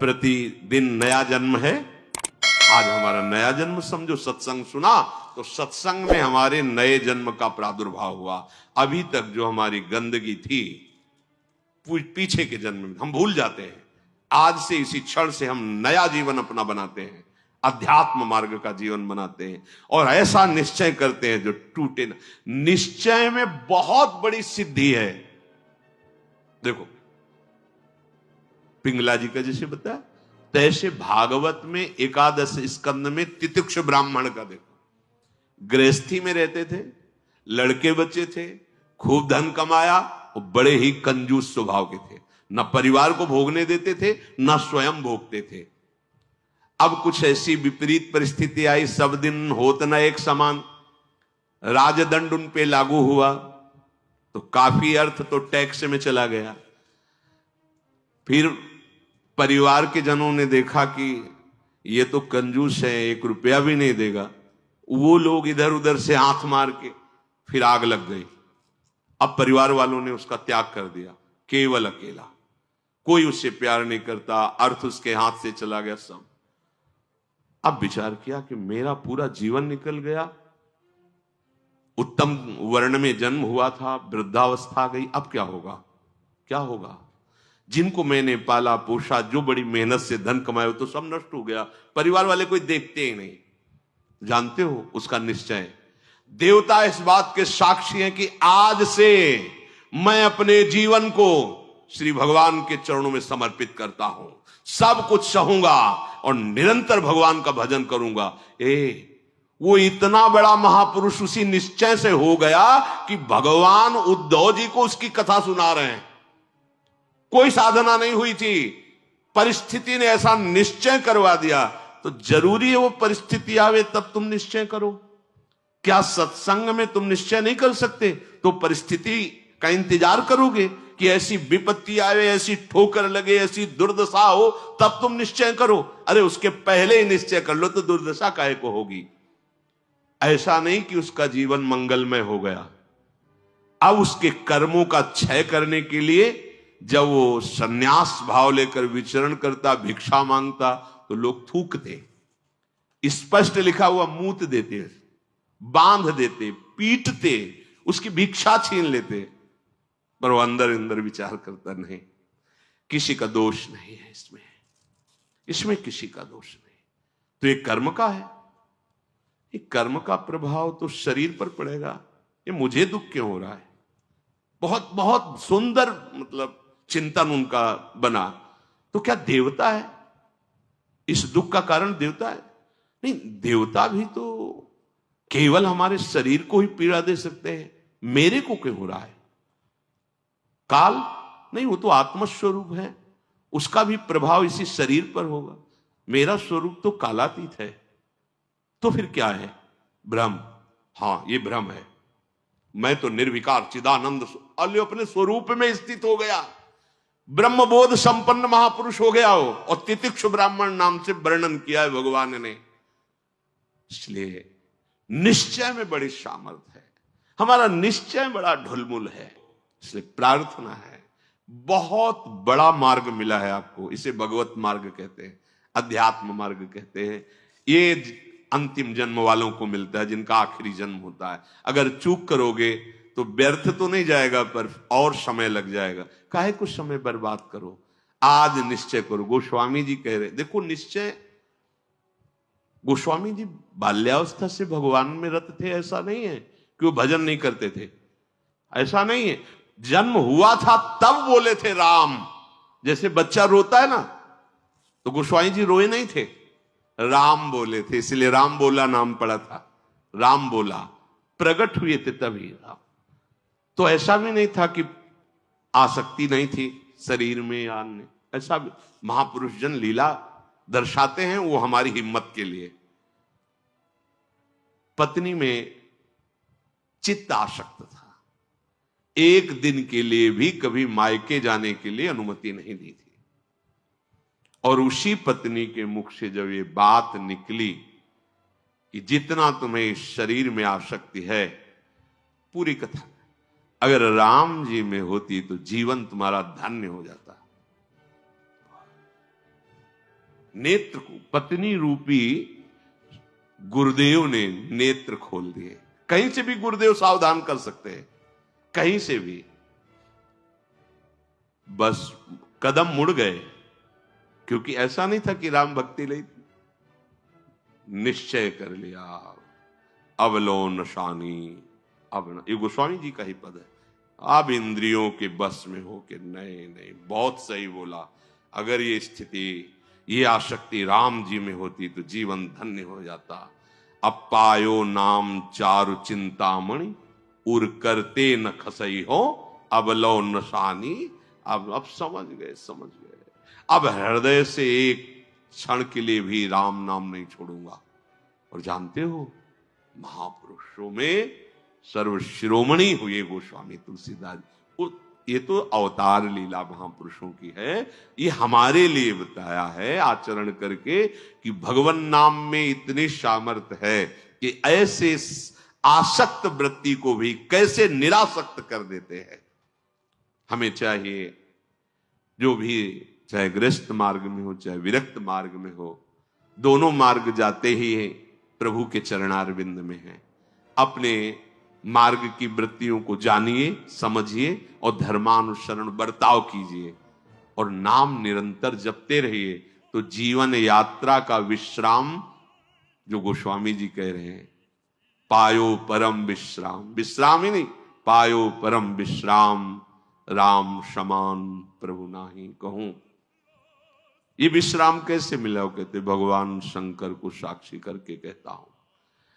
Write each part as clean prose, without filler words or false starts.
प्रतिदिन नया जन्म है। आज हमारा नया जन्म समझो, सत्संग सुना तो सत्संग में हमारे नए जन्म का प्रादुर्भाव हुआ। अभी तक जो हमारी गंदगी थी पीछे के जन्म में हम भूल जाते हैं। आज से इसी क्षण से हम नया जीवन अपना बनाते हैं, अध्यात्म मार्ग का जीवन बनाते हैं और ऐसा निश्चय करते हैं जो टूटे ना। निश्चय में बहुत बड़ी सिद्धि है। देखो पिंगला जी का जैसे बताया, तैसे भागवत में एकादश स्कंद में तितिक्ष ब्राह्मण का देखो, गृहस्थी में रहते थे, लड़के बच्चे थे, खूब धन कमाया और बड़े ही कंजूस स्वभाव के थे, न परिवार को भोगने देते थे न स्वयं भोगते थे। अब कुछ ऐसी विपरीत परिस्थिति आई, सब दिन होत न एक समान, राजदंड उन पे लागू हुआ तो काफी अर्थ तो टैक्स में चला गया। फिर परिवार के जनों ने देखा कि ये तो कंजूस है, 1 रुपया भी नहीं देगा। वो लोग इधर उधर से हाथ मार के फिर आग लग गई। अब परिवार वालों ने उसका त्याग कर दिया, केवल अकेला, कोई उससे प्यार नहीं करता, अर्थ उसके हाथ से चला गया सब। अब विचार किया कि मेरा पूरा जीवन निकल गया, उत्तम वर्ण में जन्म हुआ था, वृद्धावस्था आ गई, अब क्या होगा, क्या होगा। जिनको मैंने पाला पोषा, जो बड़ी मेहनत से धन कमाए, तो सब नष्ट हो गया। परिवार वाले कोई देखते ही नहीं। जानते हो उसका निश्चय, देवता इस बात के साक्षी हैं कि आज से मैं अपने जीवन को श्री भगवान के चरणों में समर्पित करता हूं, सब कुछ सहूंगा और निरंतर भगवान का भजन करूंगा। वो इतना बड़ा महापुरुष उसी निश्चय से हो गया कि भगवान उद्धव जी को उसकी कथा सुना रहे हैं। कोई साधना नहीं हुई थी, परिस्थिति ने ऐसा निश्चय करवा दिया। तो जरूरी है वो परिस्थिति आवे तब तुम निश्चय करो। क्या सत्संग में तुम निश्चय नहीं कर सकते तो परिस्थिति का इंतजार करोगे कि ऐसी विपत्ति आवे, ऐसी ठोकर लगे, ऐसी दुर्दशा हो तब तुम निश्चय करो? अरे उसके पहले ही निश्चय कर लो तो दुर्दशा काहे को होगी। ऐसा नहीं कि उसका जीवन मंगलमय हो गया। अब उसके कर्मों का क्षय करने के लिए जब वो संन्यास भाव लेकर विचरण करता, भिक्षा मांगता, तो लोग थूकते, स्पष्ट लिखा हुआ मूत देते, बांध देते, पीटते, उसकी भिक्षा छीन लेते। पर वो अंदर अंदर विचार करता, नहीं, किसी का दोष नहीं है इसमें किसी का दोष नहीं। तो ये कर्म का है, ये कर्म का प्रभाव तो शरीर पर पड़ेगा। ये मुझे दुख क्यों हो रहा है? बहुत बहुत सुंदर मतलब चिंतन उनका बना। तो क्या देवता है इस दुख का कारण? देवता है नहीं, देवता भी तो केवल हमारे शरीर को ही पीड़ा दे सकते हैं। मेरे को क्यों हो रहा है? काल नहीं, वो तो आत्मस्वरूप है, उसका भी प्रभाव इसी शरीर पर होगा। मेरा स्वरूप तो कालातीत है। तो फिर क्या है? भ्रम। हाँ, ये भ्रम है। मैं तो निर्विकार चिदानंद अपने स्वरूप में स्थित हो गया, ब्रह्मबोध संपन्न महापुरुष हो गया हो। और तितिक्ष ब्राह्मण नाम से वर्णन किया है भगवान ने। इसलिए निश्चय में बड़ी सामर्थ्य है। हमारा निश्चय बड़ा ढुलमुल है। इसलिए प्रार्थना है, बहुत बड़ा मार्ग मिला है आपको। इसे भगवत मार्ग कहते हैं, अध्यात्म मार्ग कहते हैं। ये अंतिम जन्म वालों को मिलता है, जिनका आखिरी जन्म होता है। अगर चूक करोगे तो व्यर्थ तो नहीं जाएगा, पर और समय लग जाएगा। काहे कुछ समय बर्बाद करो, आज निश्चय करो। गोस्वामी जी कह रहे, देखो निश्चय, गोस्वामी जी बाल्यावस्था से भगवान में रत थे, ऐसा नहीं है कि वो भजन नहीं करते थे, ऐसा नहीं है। जन्म हुआ था तब बोले थे राम। जैसे बच्चा रोता है ना, तो गोस्वामी जी रोए नहीं थे, राम बोले थे, इसलिए राम बोला नाम पड़ा था। राम बोला, प्रकट हुए थे तभी राम। तो ऐसा भी नहीं था कि आसक्ति नहीं थी शरीर में या अन्य, ऐसा भी महापुरुष जन लीला दर्शाते हैं, वो हमारी हिम्मत के लिए। पत्नी में चित्त आसक्त था, एक दिन के लिए भी कभी मायके जाने के लिए अनुमति नहीं दी थी। और उसी पत्नी के मुख से जब ये बात निकली कि जितना तुम्हें इस शरीर में आसक्ति है, पूरी कथा अगर राम जी में होती तो जीवन तुम्हारा धन्य हो जाता। नेत्र को पत्नी रूपी गुरुदेव ने नेत्र खोल दिए। कहीं से भी गुरुदेव सावधान कर सकते हैं, कहीं से भी, बस कदम मुड़ गए। क्योंकि ऐसा नहीं था कि राम भक्ति ली, निश्चय कर लिया, अवलोनशानी। अब ये गोस्वामी जी का ही पद है, अब इंद्रियों के बस में हो के, नहीं नहीं, बहुत सही बोला। अगर ये स्थिति, ये आसक्ति राम जी में होती तो जीवन धन्य हो जाता। अब पायो नाम चारु चिंतामणि, उर करते न खसई हो अवलो नशानी। अब समझ गए, समझ गए। अब हृदय से एक क्षण के लिए भी राम नाम नहीं छोड़ूंगा। और जानते हो, महापुरुषों में सर्वशिरोमणि हुए गोस्वामी तुलसीदास। ये तो अवतार लीला महापुरुषों की है, ये हमारे लिए बताया है आचरण करके कि भगवान नाम में इतनी सामर्थ्य है कि ऐसे आसक्त वृत्ति को भी कैसे निरासक्त कर देते हैं। हमें चाहिए जो भी, चाहे गृहस्थ मार्ग में हो चाहे विरक्त मार्ग में हो, दोनों मार्ग जाते ही प्रभु के चरणारविंद में है। अपने मार्ग की वृत्तियों को जानिए, समझिए और धर्मानुसरण बर्ताव कीजिए और नाम निरंतर जपते रहिए। तो जीवन यात्रा का विश्राम, जो गोस्वामी जी कह रहे हैं, पायो परम विश्राम, विश्राम ही नहीं, पायो परम विश्राम, राम समान प्रभु नाही कहूं। ये विश्राम कैसे मिला? कहते भगवान शंकर को साक्षी करके कहता हूं।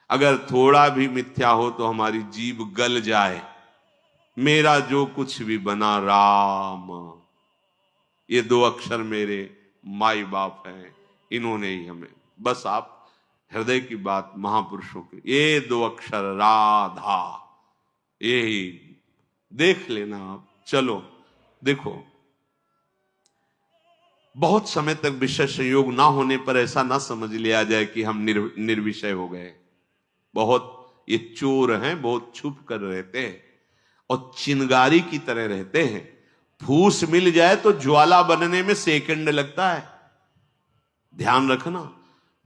अगर थोड़ा भी मिथ्या हो तो हमारी जीभ गल जाए, मेरा जो कुछ भी बना राम, ये दो अक्षर मेरे माई बाप हैं, इन्होंने ही हमें, बस आप हृदय की बात महापुरुषों के, ये दो अक्षर राधा, यही देख लेना आप। चलो देखो, बहुत समय तक विषय संयोग ना होने पर ऐसा ना समझ लिया जाए कि हम निर्विषय हो गए। बहुत ये चोर हैं, बहुत छुप कर रहते हैं और चिंगारी की तरह रहते हैं। फूस मिल जाए तो ज्वाला बनने में सेकंड लगता है। ध्यान रखना,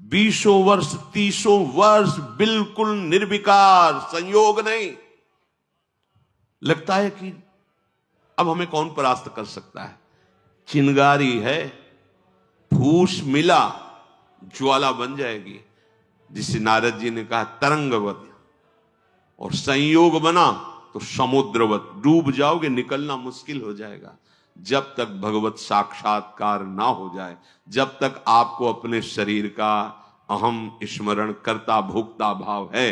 20 वर्ष 30 वर्ष बिल्कुल निर्विकार, संयोग नहीं। लगता है कि अब हमें कौन परास्त कर सकता है। चिंगारी है, फूस मिला ज्वाला बन जाएगी, जिसे नारद जी ने कहा तरंगवत, और संयोग बना तो समुद्रवत, डूब जाओगे, निकलना मुश्किल हो जाएगा। जब तक भगवत साक्षात्कार ना हो जाए, जब तक आपको अपने शरीर का अहम स्मरण करता भोक्ता भाव है,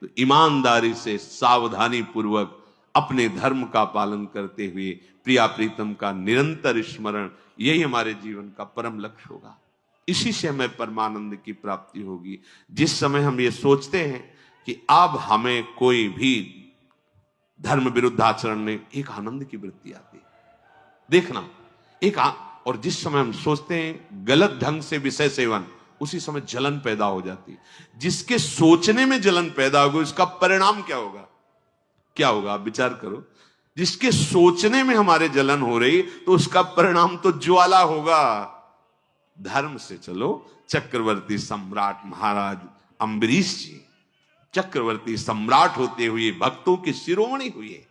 तो ईमानदारी से सावधानी पूर्वक अपने धर्म का पालन करते हुए प्रिया प्रीतम का निरंतर स्मरण, यही हमारे जीवन का परम लक्ष्य होगा। इसी से हमें परमानंद की प्राप्ति होगी। जिस समय हम ये सोचते हैं कि अब हमें कोई भी धर्म विरुद्ध आचरण नहीं, एक आनंद की वृत्ति आती है। देखना, और जिस समय हम सोचते हैं गलत ढंग से विषय सेवन, उसी समय जलन पैदा हो जाती है। जिसके सोचने में जलन पैदा होगी, उसका परिणाम क्या होगा? क्या होगा आप विचार करो। जिसके सोचने में हमारे जलन हो रही, तो उसका परिणाम तो ज्वाला होगा। धर्म से चलो। चक्रवर्ती सम्राट महाराज अम्बरीश जी चक्रवर्ती सम्राट होते हुए भक्तों के शिरोमणि हुए।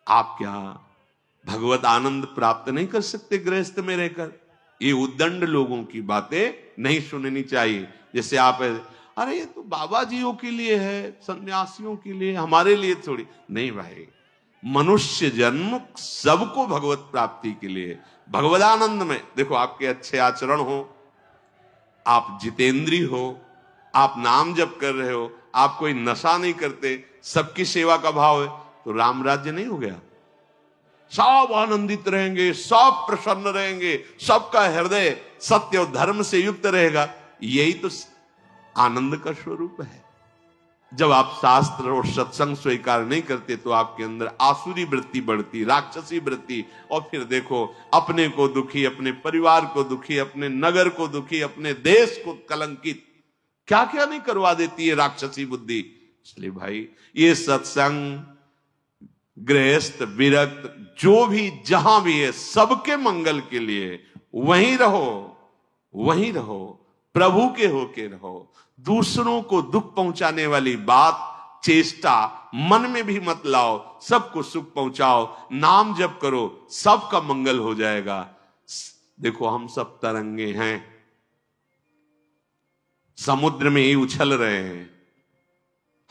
आप क्या भगवत आनंद प्राप्त नहीं कर सकते गृहस्थ में रहकर? ये उद्दंड लोगों की बातें नहीं सुननी चाहिए। जैसे आप, अरे ये तो बाबा जियों के लिए है, सन्यासियों के लिए, हमारे लिए थोड़ी नहीं। भाई, मनुष्य जन्म सबको भगवत प्राप्ति के लिए, भगवदानंद में। देखो, आपके अच्छे आचरण हो, आप जितेंद्री हो, आप नाम जप कर रहे हो, आप कोई नशा नहीं करते, सबकी सेवा का भाव है, तो राम राज्य नहीं हो गया? सब आनंदित रहेंगे, सब प्रसन्न रहेंगे, सबका हृदय सत्य और धर्म से युक्त रहेगा। यही तो आनंद का स्वरूप है। जब आप शास्त्र और सत्संग स्वीकार नहीं करते, तो आपके अंदर आसुरी वृत्ति बढ़ती, राक्षसी वृत्ति, और फिर देखो अपने को दुखी, अपने परिवार को दुखी, अपने नगर को दुखी, अपने देश को कलंकित, क्या क्या नहीं करवा देती है राक्षसी बुद्धि। इसलिए भाई, ये सत्संग, गृहस्थ, विरक्त, जो भी जहां भी है, सबके मंगल के लिए वहीं रहो। वहीं रहो, प्रभु के होके रहो। दूसरों को दुख पहुंचाने वाली बात, चेष्टा मन में भी मत लाओ। सबको सुख पहुंचाओ, नाम जप करो, सबका मंगल हो जाएगा। देखो हम सब तरंगे हैं, समुद्र में ही उछल रहे हैं,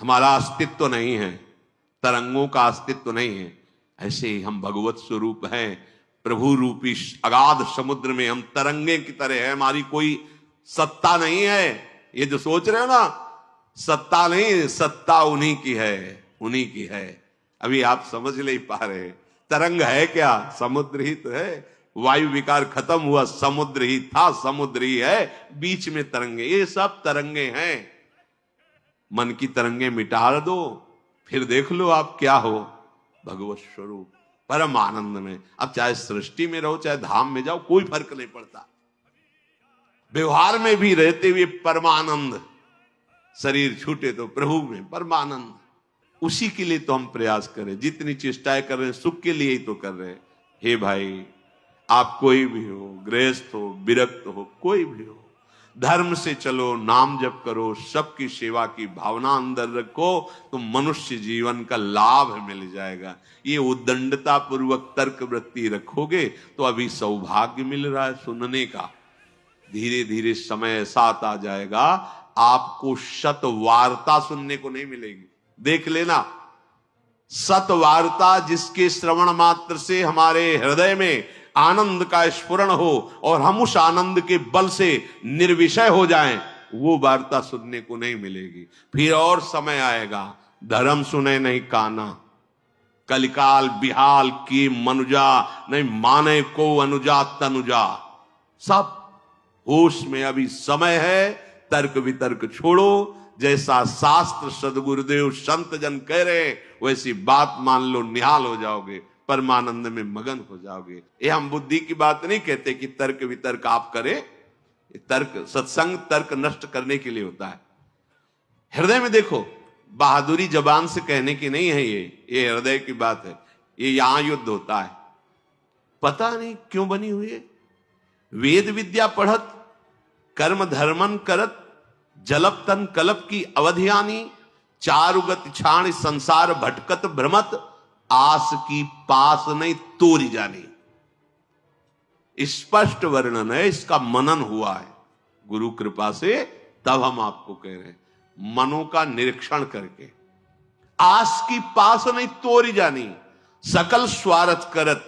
हमारा अस्तित्व तो नहीं है, तरंगों का अस्तित्व तो नहीं है। ऐसे ही हम भगवत स्वरूप हैं, प्रभु रूपी अगाध समुद्र में हम तरंगे की तरह है। हमारी कोई सत्ता नहीं है। ये जो सोच रहे हो ना, सत्ता नहीं, सत्ता उन्हीं की है, उन्हीं की है। अभी आप समझ नहीं पा रहे। तरंग है क्या? समुद्र ही तो है। वायु विकार खत्म हुआ, समुद्र ही था, समुद्र ही है, बीच में तरंगे। ये सब तरंगे हैं। मन की तरंगे मिटा दो, फिर देख लो आप क्या हो, भगवत स्वरूप परम आनंद में। अब चाहे सृष्टि में रहो, चाहे धाम में जाओ, कोई फर्क नहीं पड़ता। व्यवहार में भी रहते हुए परमानंद, शरीर छूटे तो प्रभु में परमानंद। उसी के लिए तो हम प्रयास करें, जितनी चेष्टाएं कर रहे हैं सुख के लिए ही तो कर रहे हैं। हे भाई, आप कोई भी हो, गृहस्थ हो, विरक्त हो, कोई भी हो, धर्म से चलो, नाम जप करो, सबकी सेवा की भावना अंदर रखो, तो मनुष्य जीवन का लाभ मिल जाएगा। ये उद्दंडता पूर्वक तर्क वृत्ति रखोगे तो अभी सौभाग्य मिल रहा है सुनने का। धीरे धीरे समय साथ आ जाएगा, आपको शत वार्ता सुनने को नहीं मिलेगी। देख लेना, सत वार्ता जिसके श्रवण मात्र से हमारे हृदय में आनंद का स्फुरण हो और हम उस आनंद के बल से निर्विषय हो जाएं, वो वार्ता सुनने को नहीं मिलेगी। फिर और समय आएगा, धर्म सुने नहीं काना, कलिकाल बिहाल की मनुजा, नहीं माने को अनुजा तनुजा। सब होश में अभी समय है, तर्क वितर्क छोड़ो। जैसा शास्त्र सदगुरुदेव संत जन कह रहे वैसी बात मान लो, निहाल हो जाओगे, परमानंद में मगन हो जाओगे। ये हम बुद्धि की बात नहीं कहते कि तर्क वितर्क आप करें। तर्क, सत्संग तर्क नष्ट करने के लिए होता है। हृदय में देखो, बहादुरी जबान से कहने की नहीं है, ये हृदय की बात है। ये यहां युद्ध होता है। पता नहीं क्यों बनी हुई है। वेद विद्या पढ़त, कर्म धर्मन करत, जलप तन कलप की अवधियानी, चारुगत छाण संसार भटकत भ्रमत, आस की पास नहीं तोरी जानी। स्पष्ट वर्णन है, इसका मनन हुआ है गुरु कृपा से, तब हम आपको कह रहे हैं, मनों का निरीक्षण करके। आस की पास नहीं तोरी जानी, सकल स्वार्थ करत,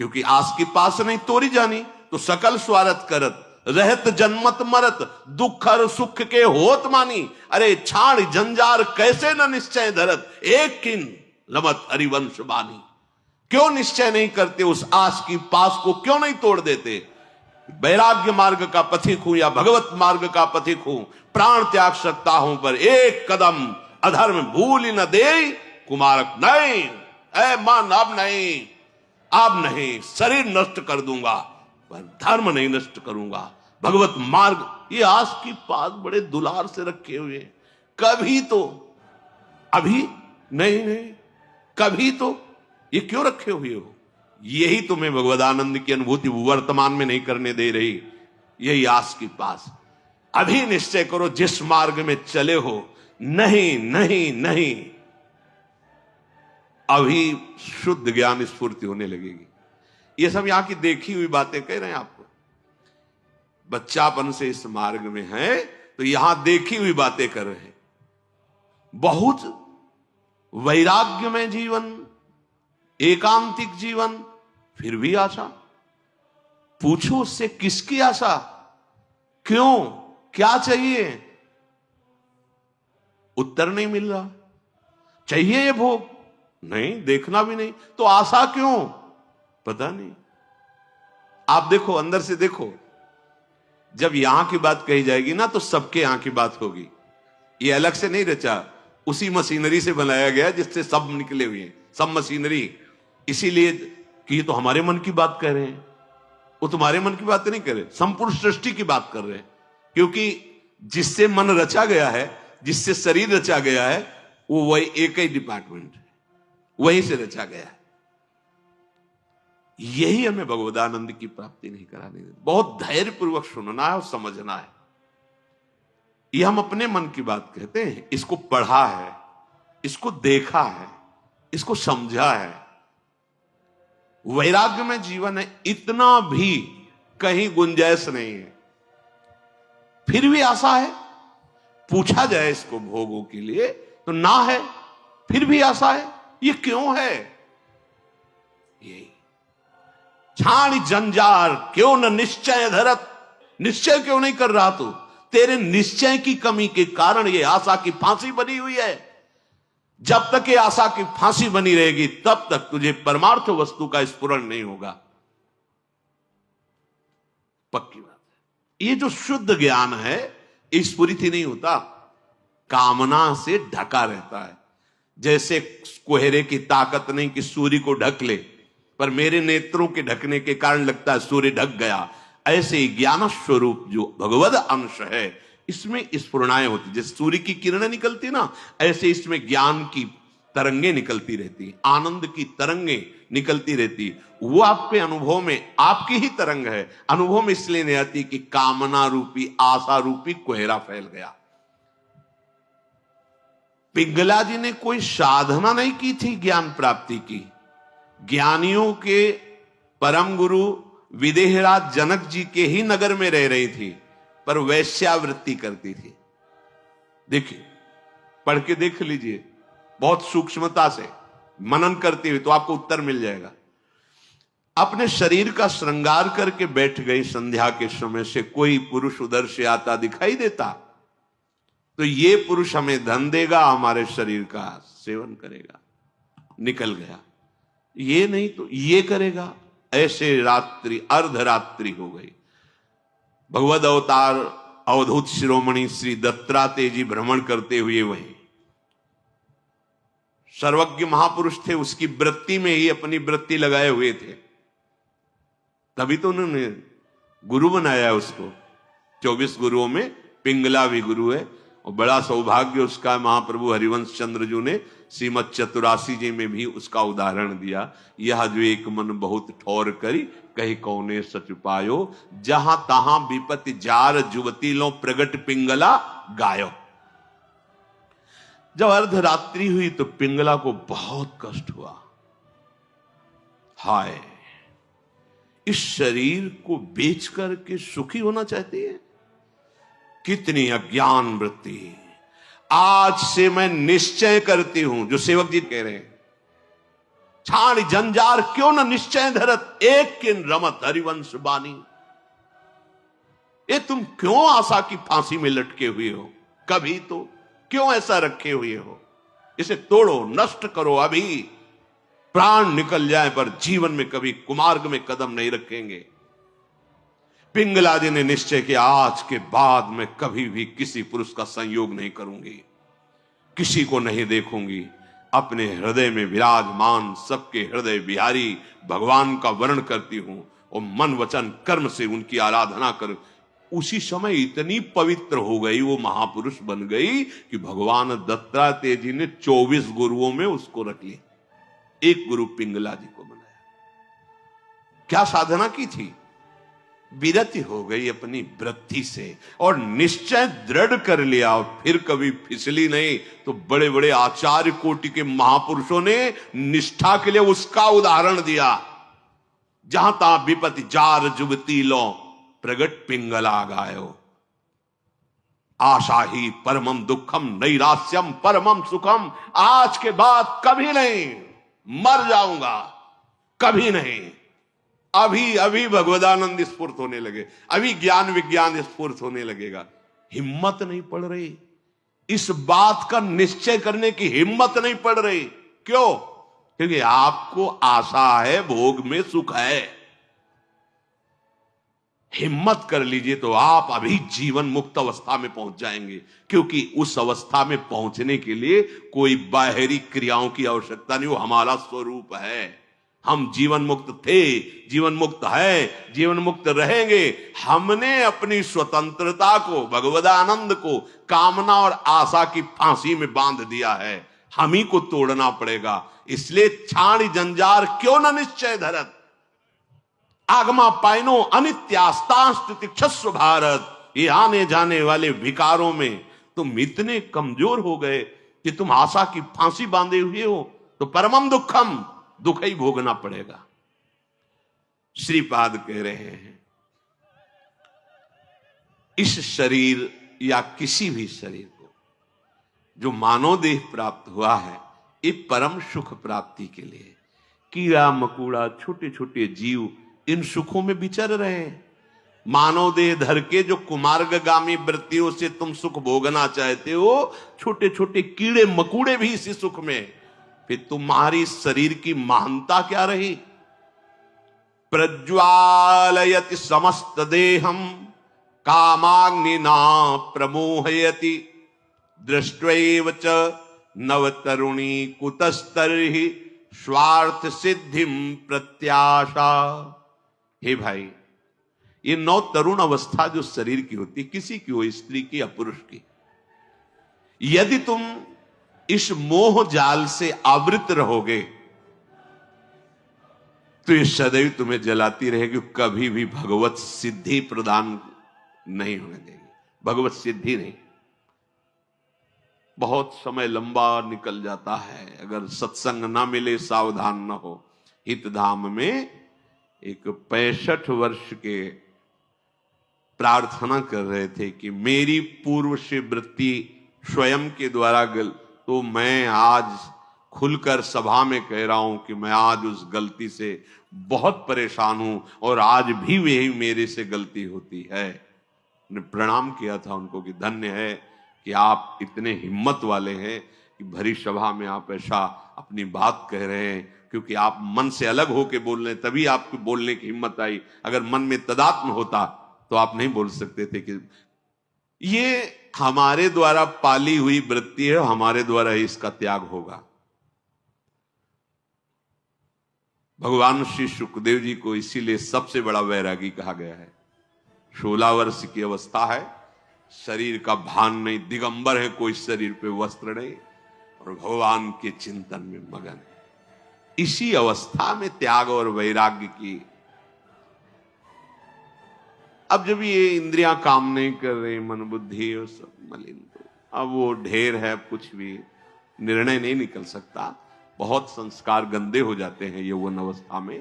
क्योंकि आस की पास नहीं तोरी जानी तो सकल स्वार्थ करत, रहत जन्मत मरत, दुख और सुख के होत मानी। अरे छाड़ जंजार कैसे न निश्चय धरत, एक किन रमत हरिवंश बानी। क्यों निश्चय नहीं करते, उस आस की पास को क्यों नहीं तोड़ देते? वैराग्य मार्ग का पथिक हूं या भगवत मार्ग का पथिक हूं, प्राण त्याग सकता हूं पर एक कदम अधर्म भूल न दे कुमारक नहीं। ऐ मन अब नहीं, अब नहीं, शरीर नष्ट कर दूंगा पर धर्म नहीं नष्ट करूंगा। भगवत मार्ग, ये आस की पास बड़े दुलार से रखे हुए, कभी तो, अभी नहीं नहीं, कभी तो, ये क्यों रखे हुए हो? यही तुम्हें भगवदानंद की अनुभूति वर्तमान में नहीं करने दे रही। यही आस की पास। अभी निश्चय करो जिस मार्ग में चले हो, नहीं नहीं नहीं, अभी शुद्ध ज्ञान स्फूर्ति होने लगेगी। ये सब यहां की देखी हुई बातें कह रहे हैं आपको। बच्चापन से इस मार्ग में है तो यहां देखी हुई बातें कर रहे हैं। बहुत वैराग्य में जीवन, एकांतिक जीवन, फिर भी आशा। पूछो उससे किसकी आशा, क्यों, क्या चाहिए? उत्तर नहीं मिल रहा। चाहिए ये भोग? नहीं, देखना भी नहीं, तो आशा क्यों? पता नहीं। आप देखो, अंदर से देखो, जब यहां की बात कही जाएगी ना तो सबके यहां की बात होगी। ये अलग से नहीं रचा, उसी मशीनरी से बनाया गया जिससे सब निकले हुए हैं, सब मशीनरी। इसीलिए कि ये तो हमारे मन की बात कर रहे हैं, वो तुम्हारे मन की बात नहीं कर रहे, संपूर्ण सृष्टि की बात कर रहे हैं। क्योंकि जिससे मन रचा गया है, जिससे शरीर रचा गया है, वो वही एक ही डिपार्टमेंट है, वहीं से रचा गया है। यही हमें भगवदानंद की प्राप्ति नहीं करानी है। बहुत धैर्य पूर्वक सुनना है और समझना है। ये हम अपने मन की बात कहते हैं, इसको पढ़ा है, इसको देखा है, इसको समझा है। वैराग्य में जीवन है, इतना भी कहीं गुंजाइश नहीं है। फिर भी आशा है, पूछा जाए इसको भोगों के लिए तो ना है, फिर भी आशा है। ये क्यों है? यही छाण जंजार क्यों न निश्चय धरत। निश्चय क्यों नहीं कर रहा तू? तेरे निश्चय की कमी के कारण ये आशा की फांसी बनी हुई है। जब तक ये आशा की फांसी बनी रहेगी तब तक तुझे परमार्थ वस्तु का स्फुरण नहीं होगा। पक्की बात है। ये जो शुद्ध ज्ञान है स्फुरित ही नहीं होता, कामना से ढका रहता है। जैसे कोहरे की ताकत नहीं कि सूर्य को ढक ले, पर मेरे नेत्रों के ढकने के कारण लगता है सूर्य ढक गया। ऐसे ज्ञान स्वरूप जो भगवद अंश है इसमें स्फुरणाएं होती, जैसे सूर्य की किरणें निकलती ना, ऐसे इसमें ज्ञान की तरंगे निकलती रहती, आनंद की तरंगे निकलती रहती। वो आपके अनुभव में आपकी ही तरंग है। अनुभव में इसलिए नहीं आती कि कामना रूपी आशा रूपी कोहरा फैल गया। पिंगला जी ने कोई साधना नहीं की थी ज्ञान प्राप्ति की। ज्ञानियों के परम गुरु विदेहराज जनक जी के ही नगर में रह रही थी, पर वैश्यावृत्ति करती थी। देखिए, पढ़ के देख लीजिए, बहुत सूक्ष्मता से मनन करती हुई तो आपको उत्तर मिल जाएगा। अपने शरीर का श्रृंगार करके बैठ गई। संध्या के समय से कोई पुरुष उधर से आता दिखाई देता तो ये पुरुष हमें धन देगा, हमारे शरीर का सेवन करेगा, निकल गया। ये नहीं तो ये करेगा। ऐसे रात्रि अर्धरात्रि हो गई। भगवद अवतार अवधूत शिरोमणि श्री दत्तात्रेय जी भ्रमण करते हुए वहीं सर्वज्ञ महापुरुष थे, उसकी वृत्ति में ही अपनी वृत्ति लगाए हुए थे। तभी तो उन्होंने गुरु बनाया उसको। 24 गुरुओं में पिंगला भी गुरु है। और बड़ा सौभाग्य उसका महाप्रभु हरिवंश चंद्र जी ने श्रीमद चतुरासी जी में भी उसका उदाहरण दिया। यह जो एक मन बहुत ठौर करी कही कौने सच पायो, जहां तहां विपत्ति जार जुवती लो प्रगट पिंगला गायो। जब अर्धरात्रि हुई तो पिंगला को बहुत कष्ट हुआ। हाय, इस शरीर को बेच करके सुखी होना चाहती है। कितनी अज्ञान वृत्ति। आज से मैं निश्चय करती हूं, जो सेवक जी कह रहे हैं, छाण जंजार क्यों न निश्चय धरत, एक किन रमत हरिवंश बानी। ये तुम क्यों आशा की फांसी में लटके हुए हो? कभी तो क्यों ऐसा रखे हुए हो? इसे तोड़ो, नष्ट करो। अभी प्राण निकल जाए पर जीवन में कभी कुमार्ग में कदम नहीं रखेंगे। पिंगला जी ने निश्चय किया, आज के बाद मैं कभी भी किसी पुरुष का संयोग नहीं करूंगी, किसी को नहीं देखूंगी। अपने हृदय में विराजमान सबके हृदय बिहारी भगवान का वर्ण करती हूं और मन वचन कर्म से उनकी आराधना कर। उसी समय इतनी पवित्र हो गई, वो महापुरुष बन गई कि भगवान दत्तात्रेय जी ने 24 गुरुओं में उसको रख लिया, एक गुरु पिंगला जी को बनाया। क्या साधना की थी? विरति हो गई अपनी वृत्ति से और निश्चय दृढ़ कर लिया और फिर कभी फिसली नहीं। तो बड़े बड़े आचार्य कोटि के महापुरुषों ने निष्ठा के लिए उसका उदाहरण दिया। जहां तहां विपत्ति जार जुगती लो प्रगट पिंगला गायो। आशा ही परमम दुखम नैरास्यम परमम सुखम। आज के बाद कभी नहीं, मर जाऊंगा, कभी नहीं। अभी अभी भगवदानंद स्फूर्त होने लगे, अभी ज्ञान विज्ञान स्फूर्त होने लगेगा। हिम्मत नहीं पड़ रही, इस बात का निश्चय करने की हिम्मत नहीं पड़ रही। क्यों? क्योंकि आपको आशा है, भोग में सुख है। हिम्मत कर लीजिए तो आप अभी जीवन मुक्त अवस्था में पहुंच जाएंगे। क्योंकि उस अवस्था में पहुंचने के लिए कोई बाहरी क्रियाओं की आवश्यकता नहीं, वो हमारा स्वरूप है। हम जीवन मुक्त थे, जीवन मुक्त है, जीवन मुक्त रहेंगे। हमने अपनी स्वतंत्रता को, भगवदानंद को कामना और आशा की फांसी में बांध दिया है। हम ही को तोड़ना पड़ेगा। इसलिए छाण जंजार क्यों न निश्चय धरत। आगमा पाइनो अनित्यास्तास्तिक्षस्व भारत। ये आने जाने वाले विकारों में तुम इतने कमजोर हो गए कि तुम आशा की फांसी बांधे हुए हो, तो परमम दुखम, दुख ही भोगना पड़ेगा। श्रीपाद कह रहे हैं इस शरीर या किसी भी शरीर को जो मानव देह प्राप्त हुआ है, ये परम सुख प्राप्ति के लिए। कीड़ा मकोड़ा छोटे छोटे जीव इन सुखों में विचर रहे हैं। मानव देह धर के जो कुमार्गगामी वृत्तियों से तुम सुख भोगना चाहते हो, छोटे छोटे कीड़े मकोड़े भी इसी सुख में, फिर तुम्हारी शरीर की महानता क्या रही? प्रज्वालयति समस्त देहम कामाग्निना प्रमोहयति दृष्ट्वैव च नवतरुणी कुतस्तर्हि स्वार्थ सिद्धिम प्रत्याशा। हे भाई, ये नौ तरुण अवस्था जो शरीर की होती, किसी की हो, स्त्री की या पुरुष की, यदि तुम इस मोह जाल से आवृत रहोगे तो ये सदैव तुम्हें जलाती रहेगी, कभी भी भगवत सिद्धि प्रदान नहीं होने देगी। भगवत सिद्धि नहीं। बहुत समय लंबा निकल जाता है अगर सत्संग ना मिले, सावधान ना हो। हितधाम में एक 65 वर्ष के प्रार्थना कर रहे थे कि मेरी पूर्व से वृत्ति स्वयं के द्वारा तो मैं आज खुलकर सभा में कह रहा हूं कि मैं आज उस गलती से बहुत परेशान हूं और आज भी वही मेरे से गलती होती है। ने प्रणाम किया था उनको कि धन्य है कि आप इतने हिम्मत वाले हैं कि भरी सभा में आप ऐसा अपनी बात कह रहे हैं, क्योंकि आप मन से अलग होकर बोल रहे हैं, तभी आपको बोलने की हिम्मत आई। अगर मन में तदात्म होता तो आप नहीं बोल सकते थे। कि ये हमारे द्वारा पाली हुई वृत्ति है, हमारे द्वारा ही इसका त्याग होगा। भगवान श्री सुखदेव जी को इसीलिए सबसे बड़ा वैरागी कहा गया है। 16 वर्ष की अवस्था है, शरीर का भान नहीं, दिगंबर है, कोई शरीर पे वस्त्र नहीं, और भगवान के चिंतन में मगन है। इसी अवस्था में त्याग और वैराग्य की। अब जब ये इंद्रियां काम नहीं कर रही, मन बुद्धि और सब मलिन, तो अब वो ढेर है, कुछ भी निर्णय नहीं निकल सकता। बहुत संस्कार गंदे हो जाते हैं यौवन अवस्था में।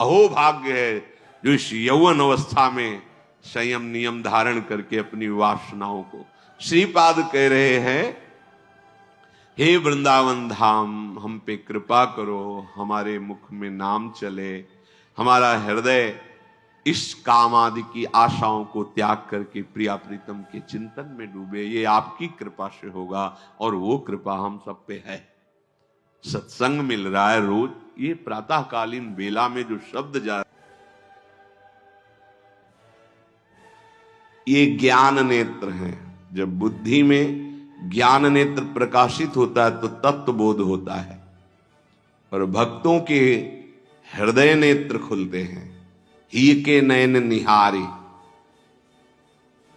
अहो भाग्य है जो इस यौवन अवस्था में संयम नियम धारण करके अपनी वासनाओं को। श्रीपाद कह रहे हैं, हे वृंदावन धाम, हम पे कृपा करो, हमारे मुख में नाम चले, हमारा हृदय इस काम आदि की आशाओं को त्याग करके प्रिया प्रीतम के चिंतन में डूबे। ये आपकी कृपा से होगा, और वो कृपा हम सब पे है। सत्संग मिल रहा है रोज, ये प्रातःकालीन बेला में जो शब्द जा, ये ज्ञान नेत्र हैं। जब बुद्धि में ज्ञान नेत्र प्रकाशित होता है तो तत्व बोध होता है, और भक्तों के हृदय नेत्र खुलते हैं। ही के नयन निहारी,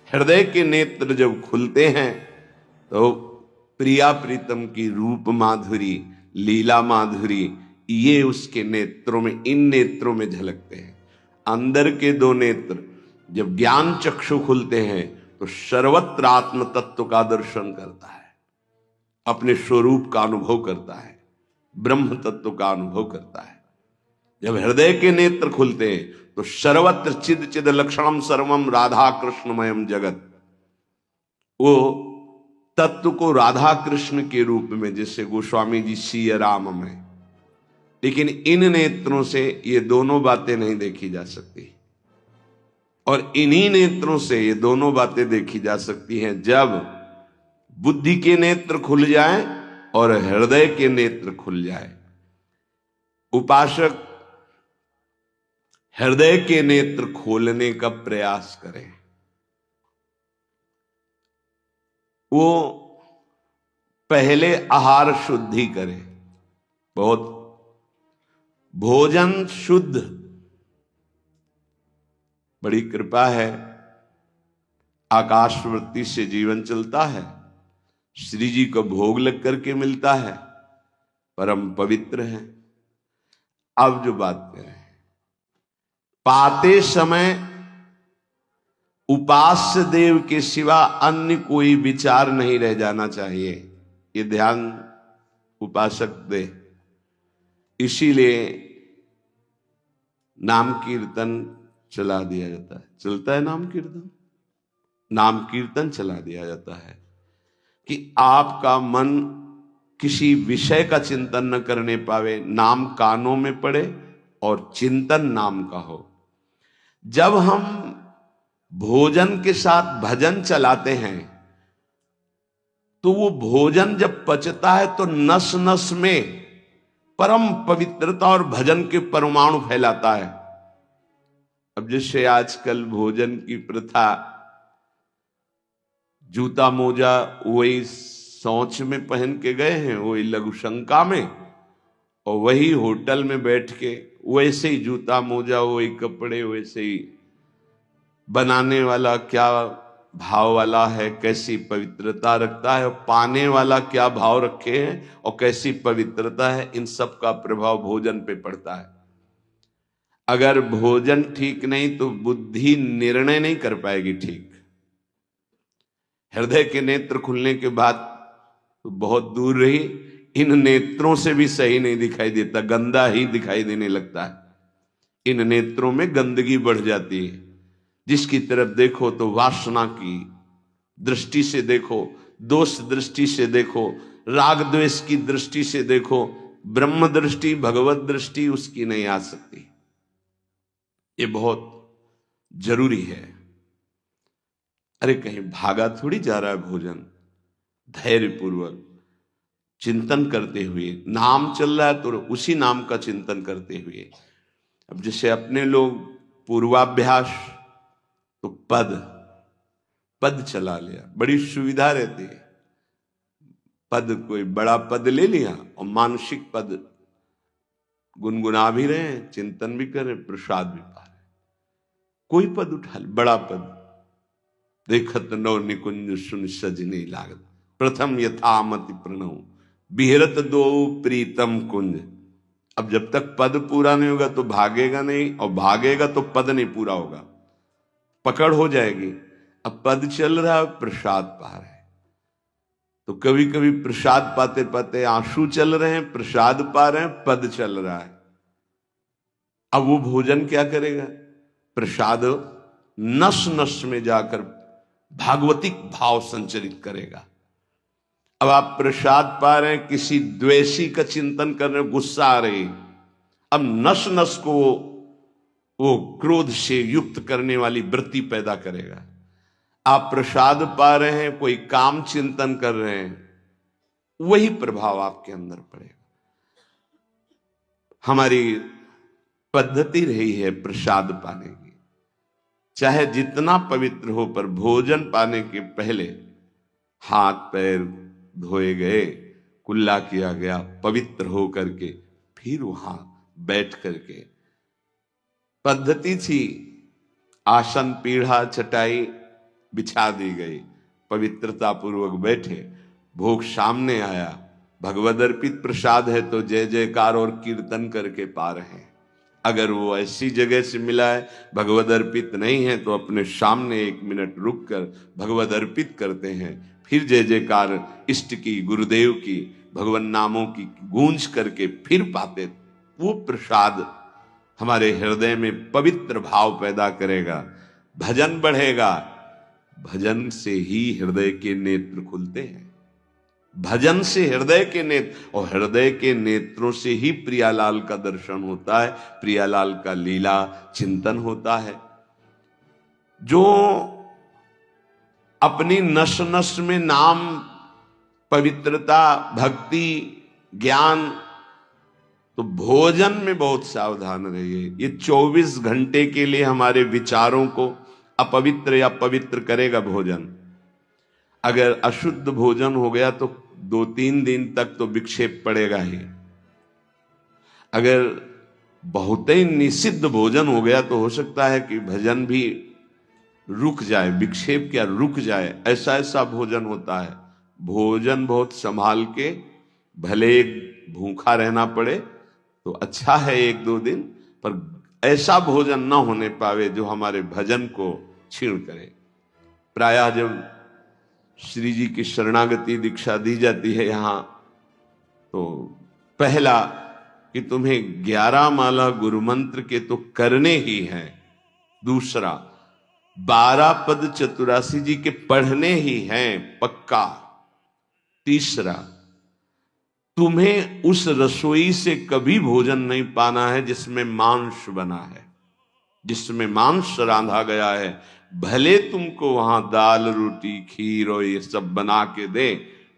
हृदय के नेत्र जब खुलते हैं तो प्रिया प्रीतम की रूप माधुरी, लीला माधुरी, ये उसके नेत्रों में, इन नेत्रों में झलकते हैं। अंदर के दो नेत्र जब ज्ञान चक्षु खुलते हैं तो सर्वत्र आत्म तत्व का दर्शन करता है, अपने स्वरूप का अनुभव करता है, ब्रह्म तत्व का अनुभव करता है। जब हृदय के नेत्र खुलते हैं तो सर्वत्र चिद चिद लक्षणम सर्वम राधा कृष्णमयम जगत, वो तत्व को राधा कृष्ण के रूप में, जैसे गोस्वामी जी सिया राम में। लेकिन इन नेत्रों से ये दोनों बातें नहीं देखी जा सकती, और इन्हीं नेत्रों से ये दोनों बातें देखी जा सकती हैं जब बुद्धि के नेत्र खुल जाए और हृदय के नेत्र खुल जाए। उपासक हृदय के नेत्र खोलने का प्रयास करें। वो पहले आहार शुद्धि करें, बहुत भोजन शुद्ध। बड़ी कृपा है, आकाशवृत्ति से जीवन चलता है, श्री जी को भोग लग करके मिलता है, परम पवित्र है। अब जो बात करें, पाते समय उपास्य देव के सिवा अन्य कोई विचार नहीं रह जाना चाहिए। ये ध्यान उपासक दे। इसीलिए नाम कीर्तन चला दिया जाता है। चलता है नाम कीर्तन, नाम कीर्तन चला दिया जाता है कि आपका मन किसी विषय का चिंतन न करने पावे, नाम कानों में पड़े और चिंतन नाम का हो। जब हम भोजन के साथ भजन चलाते हैं तो वो भोजन जब पचता है तो नस नस में परम पवित्रता और भजन के परमाणु फैलाता है। अब जैसे आजकल भोजन की प्रथा, जूता मोजा वही शौच में पहन के गए हैं, वही लघु शंका में, और वही होटल में बैठ के वैसे ही जूता मोजा, वही कपड़े, वैसे ही बनाने वाला क्या भाव वाला है, कैसी पवित्रता रखता है, और पाने वाला क्या भाव रखे हैं और कैसी पवित्रता है, इन सब का प्रभाव भोजन पे पड़ता है। अगर भोजन ठीक नहीं तो बुद्धि निर्णय नहीं कर पाएगी ठीक। हृदय के नेत्र खुलने के बाद तो बहुत दूर रही, इन नेत्रों से भी सही नहीं दिखाई देता, गंदा ही दिखाई देने लगता है। इन नेत्रों में गंदगी बढ़ जाती है। जिसकी तरफ देखो तो वासना की दृष्टि से देखो, दोष दृष्टि से देखो, राग द्वेष की दृष्टि से देखो, ब्रह्म दृष्टि भगवत दृष्टि उसकी नहीं आ सकती। ये बहुत जरूरी है। अरे कहीं भागा थोड़ी जा रहा है भोजन, धैर्य पूर्वक चिंतन करते हुए, नाम चल रहा है तो उसी नाम का चिंतन करते हुए। अब जैसे अपने लोग पूर्वाभ्यास तो पद चला लिया, बड़ी सुविधा रहती है। पद, कोई बड़ा पद ले लिया और मानसिक पद गुनगुना भी रहे हैं, चिंतन भी कर रहे, प्रसाद भी पा रहे। कोई पद उठा ले, बड़ा पद, देखत नौ निकुंज सुन सजनी लागत, प्रथम यथामति प्रणव बिहरत दो प्रीतम कुंज। अब जब तक पद पूरा नहीं होगा तो भागेगा नहीं, और भागेगा तो पद नहीं पूरा होगा, पकड़ हो जाएगी। अब पद चल रहा है, प्रसाद पा रहे हैं, तो कभी कभी प्रसाद पाते पाते आंसू चल रहे हैं, प्रसाद पा रहे हैं, पद चल रहा है। अब वो भोजन क्या करेगा? प्रसाद नस नस में जाकर भागवतिक भाव संचरित करेगा। अब आप प्रसाद पा रहे हैं, किसी द्वेषी का चिंतन कर रहे हैं, गुस्सा आ रही, अब नस नस को वो क्रोध से युक्त करने वाली वृत्ति पैदा करेगा। आप प्रसाद पा रहे हैं, कोई काम चिंतन कर रहे हैं, वही प्रभाव आपके अंदर पड़ेगा। हमारी पद्धति रही है प्रसाद पाने की, चाहे जितना पवित्र हो, पर भोजन पाने के पहले हाथ पैर धोए गए, कुल्ला किया गया, पवित्र हो करके फिर वहां बैठ करके, पद्धति थी आसन पीढ़ा चटाई बिछा दी गई, पवित्रता पूर्वक बैठे, भोग सामने आया, भगवद अर्पित प्रसाद है तो जय जयकार और कीर्तन करके पा रहे हैं। अगर वो ऐसी जगह से मिला है, भगवद अर्पित नहीं है, तो अपने सामने 1 मिनट रुक कर भगवद अर्पित करते हैं, फिर जय जयकार इष्ट की, गुरुदेव की, भगवान नामों की गूंज करके फिर पाते। वो प्रसाद हमारे हृदय में पवित्र भाव पैदा करेगा, भजन बढ़ेगा। भजन से ही हृदय के नेत्र खुलते हैं, भजन से हृदय के नेत्र, और हृदय के नेत्रों से ही प्रियालाल का दर्शन होता है, प्रियालाल का लीला चिंतन होता है। जो अपनी नस नस में नाम, पवित्रता, भक्ति, ज्ञान, तो भोजन में बहुत सावधान रहिए। ये 24 घंटे के लिए हमारे विचारों को अपवित्र या पवित्र करेगा भोजन। अगर अशुद्ध भोजन हो गया तो 2-3 दिन तक तो विक्षेप पड़ेगा ही। अगर बहुत ही निषिद्ध भोजन हो गया तो हो सकता है कि भजन भी रुक जाए, विक्षेप क्या रुक जाए, ऐसा ऐसा भोजन होता है। भोजन बहुत संभाल के, भले भूखा रहना पड़े तो अच्छा है 1-2 दिन, पर ऐसा भोजन न होने पावे जो हमारे भजन को क्षीण करे। प्रायः जब श्री जी की शरणागति दीक्षा दी जाती है यहां, तो पहला कि तुम्हें 11 माला गुरु मंत्र के तो करने ही हैं, दूसरा 12 पद चतुरासी जी के पढ़ने ही हैं पक्का, तीसरा तुम्हें उस रसोई से कभी भोजन नहीं पाना है जिसमें मांस बना है, जिसमें मांस रांधा गया है। भले तुमको वहां दाल रोटी खीर और ये सब बना के दे,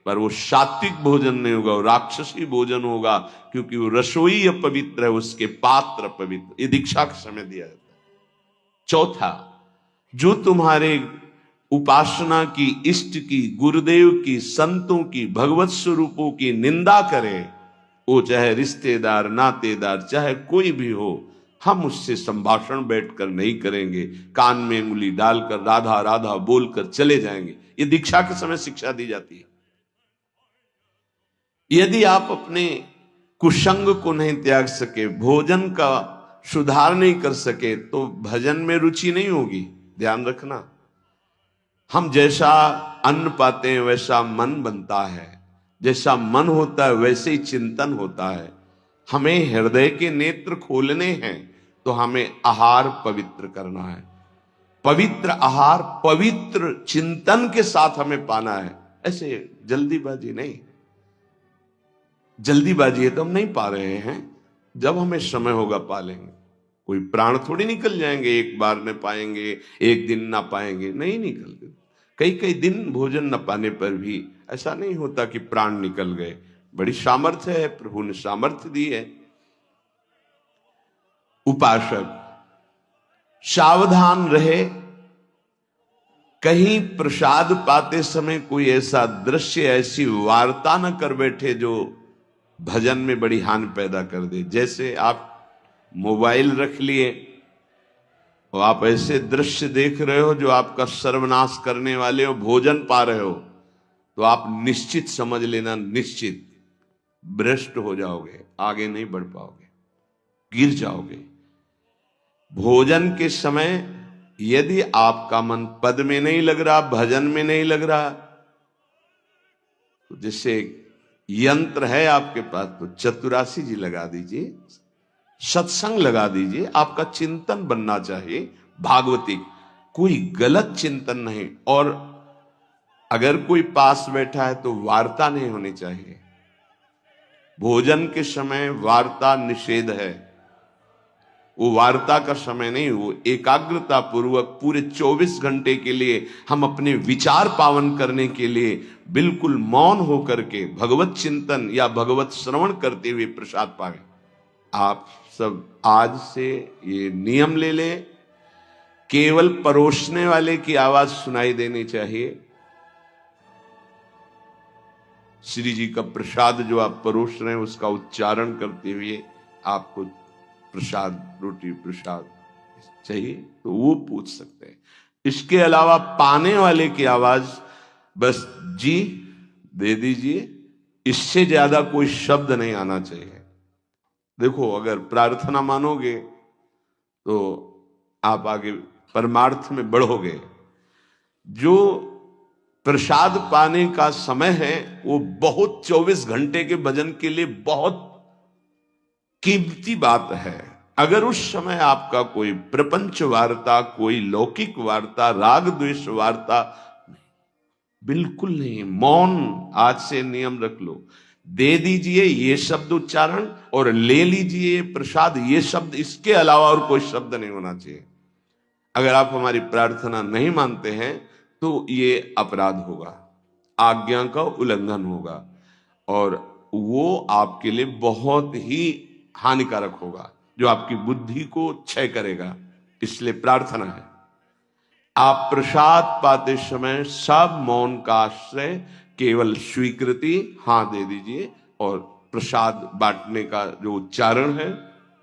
पर वो सात्विक भोजन नहीं होगा, वो राक्षसी भोजन होगा, क्योंकि वो रसोई अपवित्र है, उसके पात्र अपवित्र। ये दीक्षा के समय दिया जाता है। चौथा, जो तुम्हारे उपासना की, इष्ट की, गुरुदेव की, संतों की, भगवत स्वरूपों की निंदा करे, वो चाहे रिश्तेदार नातेदार चाहे कोई भी हो, हम उससे संभाषण बैठकर नहीं करेंगे, कान में उंगली डालकर राधा राधा बोलकर चले जाएंगे। ये दीक्षा के समय शिक्षा दी जाती है। यदि आप अपने कुसंग को नहीं त्याग सके, भोजन का सुधार नहीं कर सके, तो भजन में रुचि नहीं होगी। ध्यान रखना, हम जैसा अन्न पाते हैं वैसा मन बनता है, जैसा मन होता है वैसे ही चिंतन होता है। हमें हृदय के नेत्र खोलने हैं, तो हमें आहार पवित्र करना है। पवित्र आहार पवित्र चिंतन के साथ हमें पाना है, ऐसे जल्दीबाजी नहीं। जल्दीबाजी है तो हम नहीं पा रहे हैं, जब हमें समय होगा पा लेंगे। कोई प्राण थोड़ी निकल जाएंगे, एक बार में पाएंगे, एक दिन ना पाएंगे, नहीं निकलते। कई कई दिन भोजन न पाने पर भी ऐसा नहीं होता कि प्राण निकल गए। बड़ी सामर्थ्य है, प्रभु ने सामर्थ्य दी है। उपासक सावधान रहे, कहीं प्रसाद पाते समय कोई ऐसा दृश्य, ऐसी वार्ता न कर बैठे जो भजन में बड़ी हानि पैदा कर दे। जैसे आप मोबाइल रख लिए और आप ऐसे दृश्य देख रहे हो जो आपका सर्वनाश करने वाले हो, भोजन पा रहे हो, तो आप निश्चित समझ लेना, निश्चित भ्रष्ट हो जाओगे, आगे नहीं बढ़ पाओगे, गिर जाओगे। भोजन के समय यदि आपका मन पद में नहीं लग रहा, भजन में नहीं लग रहा, तो जैसे यंत्र है आपके पास, तो चतुरासी जी लगा दीजिए, सत्संग लगा दीजिए। आपका चिंतन बनना चाहिए भागवतिक, कोई गलत चिंतन नहीं। और अगर कोई पास बैठा है तो वार्ता नहीं होनी चाहिए। भोजन के समय वार्ता निषेध है, वो वार्ता का समय नहीं, वो एकाग्रता पूर्वक पूरे 24 घंटे के लिए हम अपने विचार पावन करने के लिए बिल्कुल मौन होकर के भगवत चिंतन या भगवत श्रवण करते हुए प्रसाद पाए। आप सब आज से ये नियम ले लें, केवल परोसने वाले की आवाज सुनाई देनी चाहिए। श्री जी का प्रसाद जो आप परोस रहे हैं उसका उच्चारण करते हुए आपको प्रसाद, रोटी प्रसाद चाहिए तो वो पूछ सकते हैं। इसके अलावा पाने वाले की आवाज बस जी दे दीजिए, इससे ज्यादा कोई शब्द नहीं आना चाहिए। देखो, अगर प्रार्थना मानोगे तो आप आगे परमार्थ में बढ़ोगे। जो प्रसाद पाने का समय है वो बहुत 24 घंटे के भजन के लिए बहुत कीमती बात है। अगर उस समय आपका कोई प्रपंच वार्ता, कोई लौकिक वार्ता, राग द्वेष वार्ता, बिल्कुल नहीं, मौन आज से नियम रख लो। दे दीजिए ये शब्द उच्चारण और ले लीजिए प्रसाद, ये शब्द, इसके अलावा और कोई शब्द नहीं होना चाहिए। अगर आप हमारी प्रार्थना नहीं मानते हैं तो ये अपराध होगा, आज्ञा का उल्लंघन होगा और वो आपके लिए बहुत ही हानिकारक होगा, जो आपकी बुद्धि को क्षय करेगा। इसलिए प्रार्थना है, आप प्रसाद पाते समय सब मौन का आश्रय, केवल स्वीकृति हां दे दीजिए और प्रसाद बांटने का जो उच्चारण है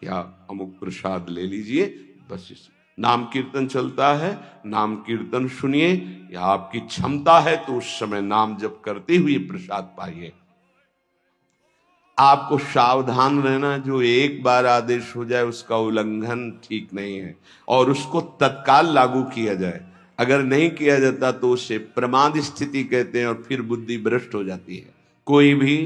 या अमुक प्रसाद ले लीजिए, बस। इस नाम कीर्तन चलता है, नाम कीर्तन सुनिए, या आपकी क्षमता है तो उस समय नाम जप करते हुए प्रसाद पाइए। आपको सावधान रहना, जो एक बार आदेश हो जाए उसका उल्लंघन ठीक नहीं है, और उसको तत्काल लागू किया जाए। अगर नहीं किया जाता तो उसे प्रमाद स्थिति कहते हैं, और फिर बुद्धि भ्रष्ट हो जाती है। कोई भी,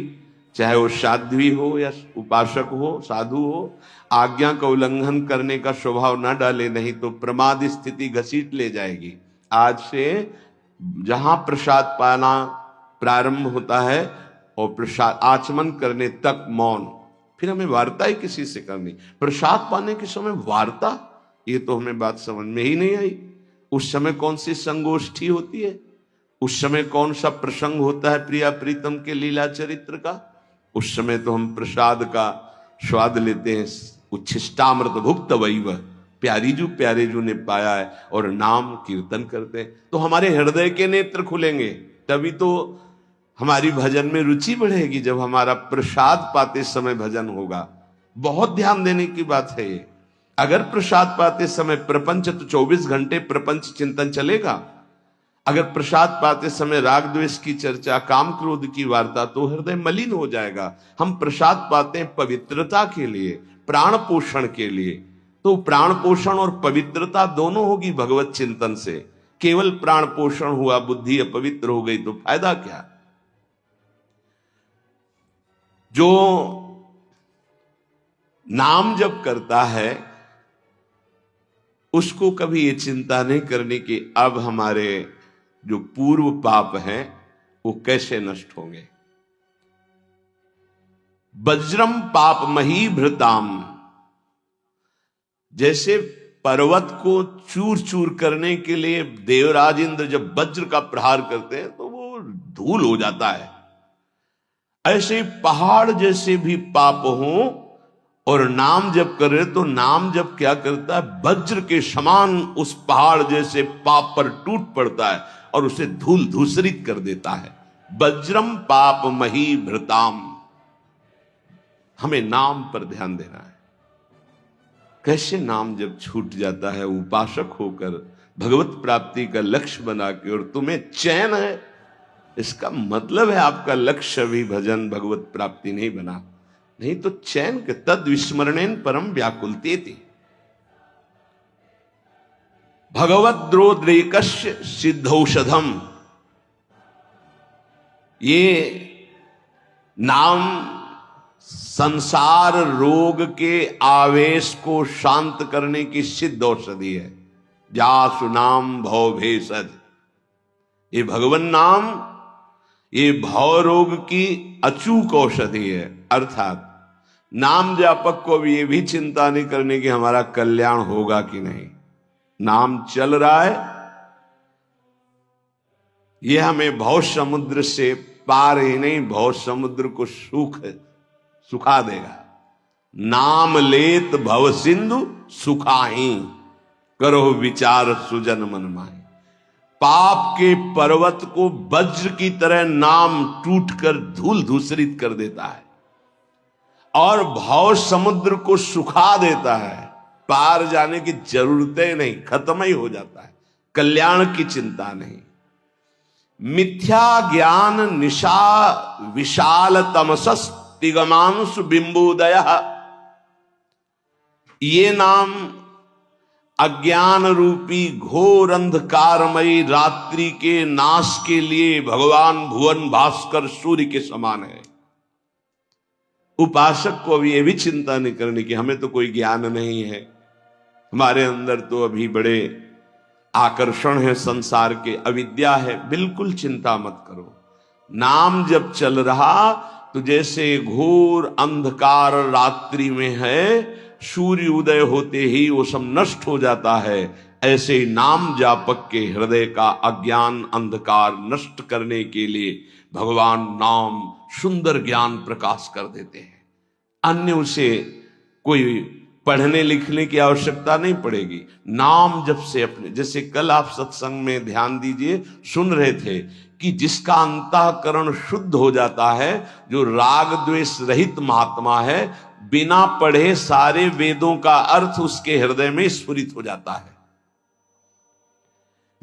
चाहे वो साध्वी हो या उपासक हो, साधु हो, आज्ञा का उल्लंघन करने का स्वभाव ना डाले, नहीं तो प्रमाद स्थिति घसीट ले जाएगी। आज से जहां प्रसाद पाना प्रारंभ होता है और प्रसाद आचमन करने तक मौन, फिर हमें वार्ता ही किसी से करनी। प्रसाद पाने के समय वार्ता, ये तो हमें बात समझ में ही नहीं आई। उस समय कौन सी संगोष्ठी होती है, उस समय कौन सा प्रसंग होता है प्रिया प्रीतम के लीला चरित्र का? उस समय तो हम प्रसाद का स्वाद लेते हैं, उच्छिष्टामृत भुक्त वैव, प्यारी जो प्यारे जो ने पाया है, और नाम कीर्तन करते हैं। तो हमारे हृदय के नेत्र खुलेंगे, तभी तो हमारी भजन में रुचि बढ़ेगी। जब हमारा प्रसाद पाते समय भजन होगा, बहुत ध्यान देने की बात है ये। अगर प्रसाद पाते समय प्रपंच, तो 24 घंटे प्रपंच चिंतन चलेगा। अगर प्रसाद पाते समय राग द्वेष की चर्चा, काम क्रोध की वार्ता, तो हृदय मलिन हो जाएगा। हम प्रसाद पाते हैं पवित्रता के लिए, प्राण पोषण के लिए। तो प्राण पोषण और पवित्रता दोनों होगी भगवत चिंतन से। केवल प्राण पोषण हुआ, बुद्धि अपवित्र हो गई, तो फायदा क्या? जो नाम जप करता है उसको कभी ये चिंता नहीं करनी कि अब हमारे जो पूर्व पाप हैं वो कैसे नष्ट होंगे। वज्रम पाप मही भृताम, जैसे पर्वत को चूर चूर करने के लिए देवराज इंद्र जब वज्र का प्रहार करते हैं तो वो धूल हो जाता है, ऐसे पहाड़ जैसे भी पाप हों और नाम जप करे तो नाम जप क्या करता है, वज्र के समान उस पहाड़ जैसे पाप पर टूट पड़ता है और उसे धूल धूसरित कर देता है। वज्रम पाप मही भृताम, हमें नाम पर ध्यान देना है। कैसे नाम जब छूट जाता है उपासक होकर भगवत प्राप्ति का लक्ष्य बना के, और तुम्हें चैन है, इसका मतलब है आपका लक्ष्य भी भजन भगवत प्राप्ति नहीं बना। नहीं तो चैन के तद विस्मरणेन परम व्याकुलते थे। भगवद्रोद्रेकस्य सिद्धौषधम, ये नाम संसार रोग के आवेश को शांत करने की सिद्ध औषधि है। जासु नाम भव भेषज, ये भगवन नाम ये भव रोग की अचूक औषधि है। अर्थात नाम जापक को भी ये भी चिंता नहीं करने की हमारा कल्याण होगा कि नहीं। नाम चल रहा है, ये हमें भव समुद्र से पार ही नहीं, भव समुद्र को सुखा देगा। नाम लेत भव सिंधु सुखाही, करो विचार सुजन मन माही। पाप के पर्वत को वज्र की तरह नाम टूटकर धूल धूसरित कर देता है और भव समुद्र को सुखा देता है। पार जाने की जरूरतें नहीं, खत्म ही हो जाता है, कल्याण की चिंता नहीं। मिथ्या ज्ञान निशा विशाल तमसस तिगमांशु बिंबोदय, ये नाम अज्ञान रूपी घोर अंधकारमयी रात्रि के नाश के लिए भगवान भुवन भास्कर सूर्य के समान है। उपासक को अभी ये भी चिंता नहीं करनी कि हमें तो कोई ज्ञान नहीं है, हमारे अंदर तो अभी बड़े आकर्षण है संसार के, अविद्या है। बिल्कुल चिंता मत करो। नाम जब चल रहा तो जैसे घोर अंधकार रात्रि में है, सूर्य उदय होते ही वो सब नष्ट हो जाता है, ऐसे नाम जापक के हृदय का अज्ञान अंधकार नष्ट करने के लिए भगवान नाम सुंदर ज्ञान प्रकाश कर देते हैं। अन्य उसे कोई पढ़ने लिखने की आवश्यकता नहीं पड़ेगी। नाम जब से अपने, जैसे कल आप सत्संग में ध्यान दीजिए, सुन रहे थे कि जिसका अंतःकरण शुद्ध हो जाता है, जो राग द्वेष रहित महात्मा है, बिना पढ़े सारे वेदों का अर्थ उसके हृदय में स्फुरित हो जाता है।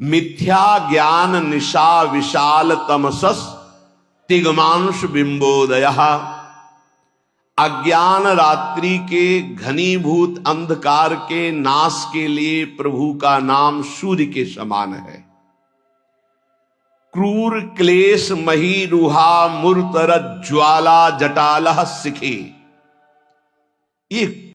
मिथ्या ज्ञान निशा विशाल तमसस तिगमांश बिंबोदय, अज्ञान रात्रि के घनीभूत अंधकार के नाश के लिए प्रभु का नाम सूर्य के समान है। क्रूर क्लेश मही रुहा मूर्तर ज्वाला जटालह सिखे, ये